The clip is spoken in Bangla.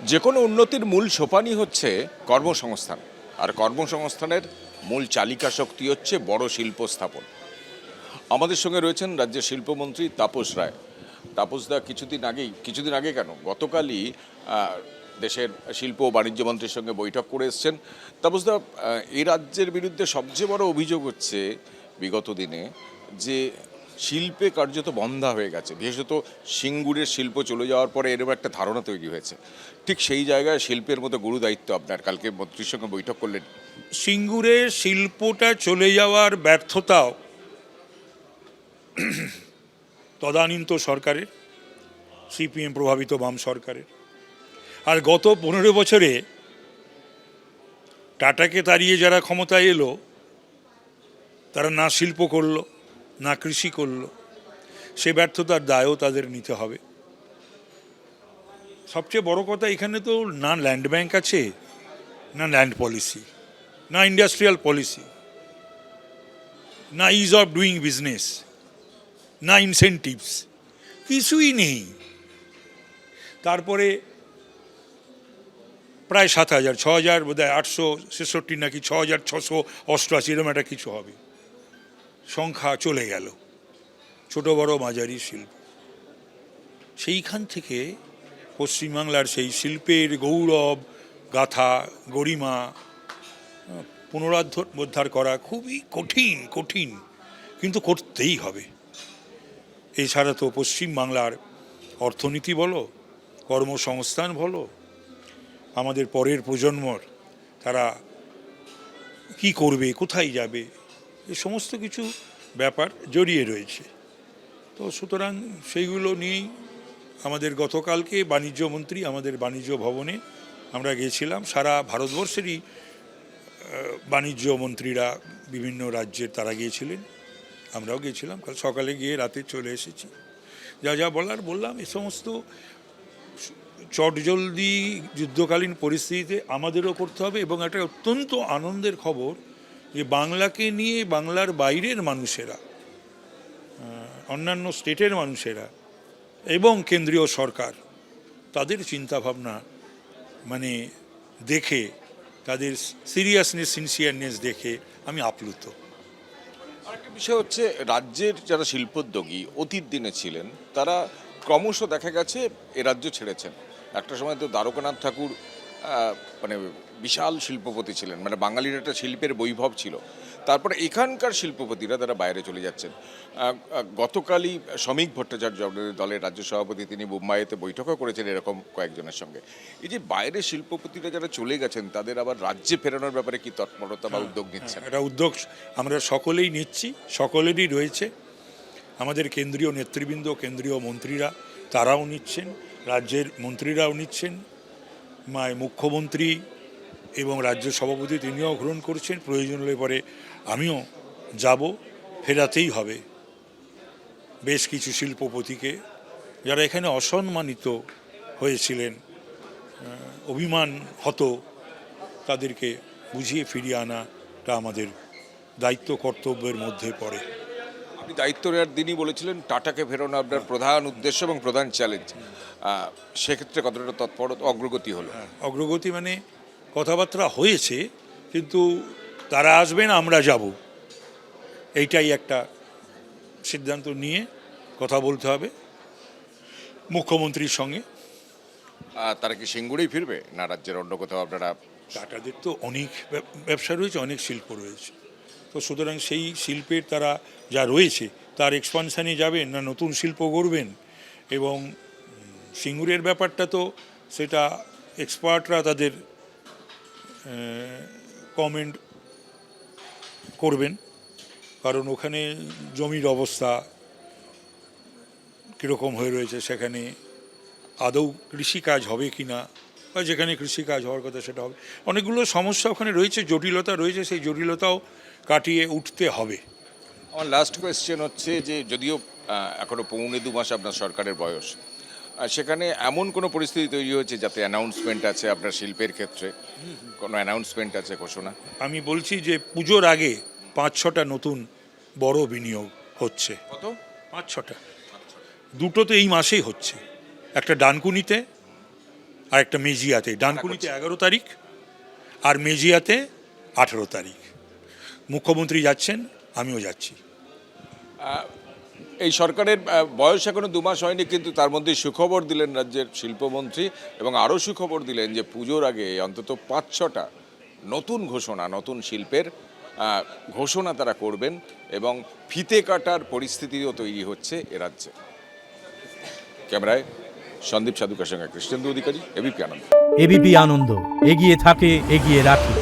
যে কোনো উন্নতির মূল সোপানই হচ্ছে কর্মসংস্থান, আর কর্মসংস্থানের মূল চালিকা শক্তি হচ্ছে বড় শিল্প স্থাপন। আমাদের সঙ্গে রয়েছেন রাজ্যের শিল্পমন্ত্রী তাপস রায়। তাপসদা কিছুদিন আগে কেন, গতকালই দেশের শিল্প ও বাণিজ্য মন্ত্রীর সঙ্গে বৈঠক করে এসছেন। তাপসদা, এই রাজ্যের বিরুদ্ধে সবচেয়ে বড় অভিযোগ হচ্ছে বিগত দিনে যে শিল্পে কার্যত বন্ধা হয়ে গেছে, বিশেষত সিঙ্গুরের শিল্প চলে যাওয়ার পরে এরকম একটা ধারণা তৈরি হয়েছে। ঠিক সেই জায়গায় শিল্পের মতো গুরু দায়িত্ব আপনার, কালকে মন্ত্রীর সঙ্গে বৈঠক করলেন। সিঙ্গুরের শিল্পটা চলে যাওয়ার ব্যর্থতাও তদানীন্ত সরকারের, সিপিএম প্রভাবিত বাম সরকারের। আর গত 15 বছরে টাটাকে তাড়িয়ে যারা ক্ষমতায় এলো তারা না শিল্প করলো না কৃষি করলো, সে ব্যর্থতার দায়ও তাদের নিতে হবে। সবচেয়ে বড় কথা, এখানে তো না ল্যান্ড ব্যাংক আছে, না ল্যান্ড পলিসি, না ইন্ডাস্ট্রিয়াল পলিসি, না ইজ অফ ডুইং বিজনেস, না ইনসেন্টিভস, কিছুই নেই। তারপরে প্রায় 7,000, 6,000, বোধহয় 866 নাকি 6,688 এরকম একটা কিছু হবে সংখ্যা চলে গেল ছোট বড় মাঝারি শিল্প। সেইখান থেকে পশ্চিমবাংলার সেই শিল্পের গৌরব গাথা, গরিমা পুনরুদ্ধার করা খুবই কঠিন, কিন্তু করতেই হবে। এছাড়া তো পশ্চিমবাংলার অর্থনীতি বলো, কর্মসংস্থান বলো, আমাদের পরের প্রজন্মর তারা কি করবে, কোথায় যাবে, এ সমস্ত কিছু ব্যাপার জড়িয়ে রয়েছে। তো সুতরাং সেইগুলো নিয়েই আমাদের গতকালকে বাণিজ্য মন্ত্রী আমাদের বাণিজ্য ভবনে আমরা গিয়েছিলাম। সারা ভারতবর্ষেরই বাণিজ্য মন্ত্রীরা বিভিন্ন রাজ্যের তারা গিয়েছিলেন, আমরাও গিয়েছিলাম। কাল সকালে গিয়ে রাতে চলে এসেছি। যা বলার বললাম। এ সমস্ত চটজলদি যুদ্ধকালীন পরিস্থিতিতে আমাদেরও করতে হবে। এবং একটা অত্যন্ত আনন্দের খবর যে বাংলাকে নিয়ে বাংলার বাইরের মানুষেরা, অন্যান্য স্টেটের মানুষেরা এবং কেন্দ্রীয় সরকার তাদের চিন্তাভাবনা মানে দেখে, তাদের সিরিয়াসনেস সিনসিয়ারনেস দেখে আমি আপ্লুত। আরেকটা বিষয় হচ্ছে, রাজ্যের যারা শিল্পোদ্যোগী অতীত দিনে ছিলেন তারা ক্রমশ দেখা গেছে এ রাজ্য ছেড়েছেন। একটা সময় তো দ্বারকানাথ ঠাকুর মানে বিশাল শিল্পপতি ছিলেন, মানে বাঙালির একটা শিল্পের বৈভব ছিল। তারপরে এখানকার শিল্পপতিরা তারা বাইরে চলে যাচ্ছেন। গতকালই শ্রমিক ভট্টাচার্য আমাদের দলের রাজ্য সভাপতি, তিনি মুম্বাইতে বৈঠকও করেছেন এরকম কয়েকজনের সঙ্গে। এই যে বাইরের শিল্পপতিরা যারা চলে গেছেন তাদের আবার রাজ্যে ফেরানোর ব্যাপারে কি তৎপরতা বা উদ্যোগ নিচ্ছেন? একটা উদ্যোগ আমরা সকলেই নিচ্ছি, সকলেরই রয়েছে। আমাদের কেন্দ্রীয় নেতৃবৃন্দ, কেন্দ্রীয় মন্ত্রীরা তারাও নিচ্ছেন, রাজ্যের মন্ত্রীরাও নিচ্ছেন, মুখ্যমন্ত্রী এবং রাজ্য সভাপতি তিনিও গ্রহণ করছেন। প্রয়োজন হলে পরে আমিও যাব, ফেরাতেই হবে বেশ কিছু শিল্পপতিকে যারা এখানে অসম্মানিত হয়েছিলেন, অভিমান হতো, তাদেরকে বুঝিয়ে ফিরিয়ে আনাটা আমাদের দায়িত্ব কর্তব্যের মধ্যে পড়ে। আপনি দায়িত্ব নেওয়ার দিনই বলেছিলেন টাটাকে ফেরানো আপনার প্রধান উদ্দেশ্য এবং প্রধান চ্যালেঞ্জ। সেক্ষেত্রে কতটা তৎপরতা অগ্রগতি হলো? অগ্রগতি মানে কথাবার্তা হয়েছে, কিন্তু তারা আসবেন, আমরা যাব, এইটাই একটা সিদ্ধান্ত নিয়ে কথা বলতে হবে মুখ্যমন্ত্রীর সঙ্গে। তারা কি সিঙ্গুরেই ফিরবে না রাজ্যের অন্য কোথাও? আপনারা টাটাদের তো অনেক ব্যবসা রয়েছে, অনেক শিল্প রয়েছে। তো সুতরাং সেই শিল্পের তারা যা রয়েছে তার এক্সপানশানে যাবেন না নতুন শিল্প গড়বেন। এবং সিঙ্গুরের ব্যাপারটা তো সেটা এক্সপার্টরা তাদের কমেন্ট করবেন, কারণ ওখানে জমির অবস্থা কীরকম হয়ে রয়েছে, সেখানে আদৌ কৃষিকাজ হবে কি না, বা যেখানে কৃষিকাজ হওয়ার কথা সেটা হবে। অনেকগুলো সমস্যা ওখানে রয়েছে, জটিলতা রয়েছে, সেই জটিলতাও কাটিয়ে উঠতে হবে। আমার লাস্ট কোয়েশ্চেন হচ্ছে যে, যদিও এখনও 1.25 মাস আপনার সরকারের বয়স, সেখানে এমন কোনো পরিস্থিতি তৈরি হয়েছে যাতে অ্যানাউন্সমেন্ট আছে আপনার শিল্পের ক্ষেত্রে? কোনো অ্যানাউন্সমেন্ট আছে, ঘোষণা? আমি বলছি যে পুজোর আগে 5-6টা নতুন বড় বিনিয়োগ হচ্ছে। কত? 5-6টা, দুটো তো এই মাসেই হচ্ছে। একটা ডানকুনিতে, আর একটা মেজিয়াতে, ডানকুনিতে 11 তারিখ আর মেজিয়াতে 18 তারিখ। মুখ্যমন্ত্রী যাচ্ছেন, আমিও যাচ্ছি। এই সরকারের বয়স এখনো 2 মাস হয়নি, কিন্তু তার মধ্যে সুখবর দিলেন রাজ্যের শিল্পমন্ত্রী, এবং আরও সুখবর দিলেন যে পুজোর আগে অন্তত 5-6টা নতুন ঘোষণা, নতুন শিল্পের ঘোষণা তারা করবেন, এবং ফিতে কাটার পরিস্থিতিও তৈরি হচ্ছে এ রাজ্যে। ক্যামেরায় সন্দীপ সাধুকার সঙ্গে কৃষ্ণেন্দু অধিকারী, এবিপি আনন্দ। এবিপি আনন্দ, এগিয়ে থাকে, এগিয়ে রাখে।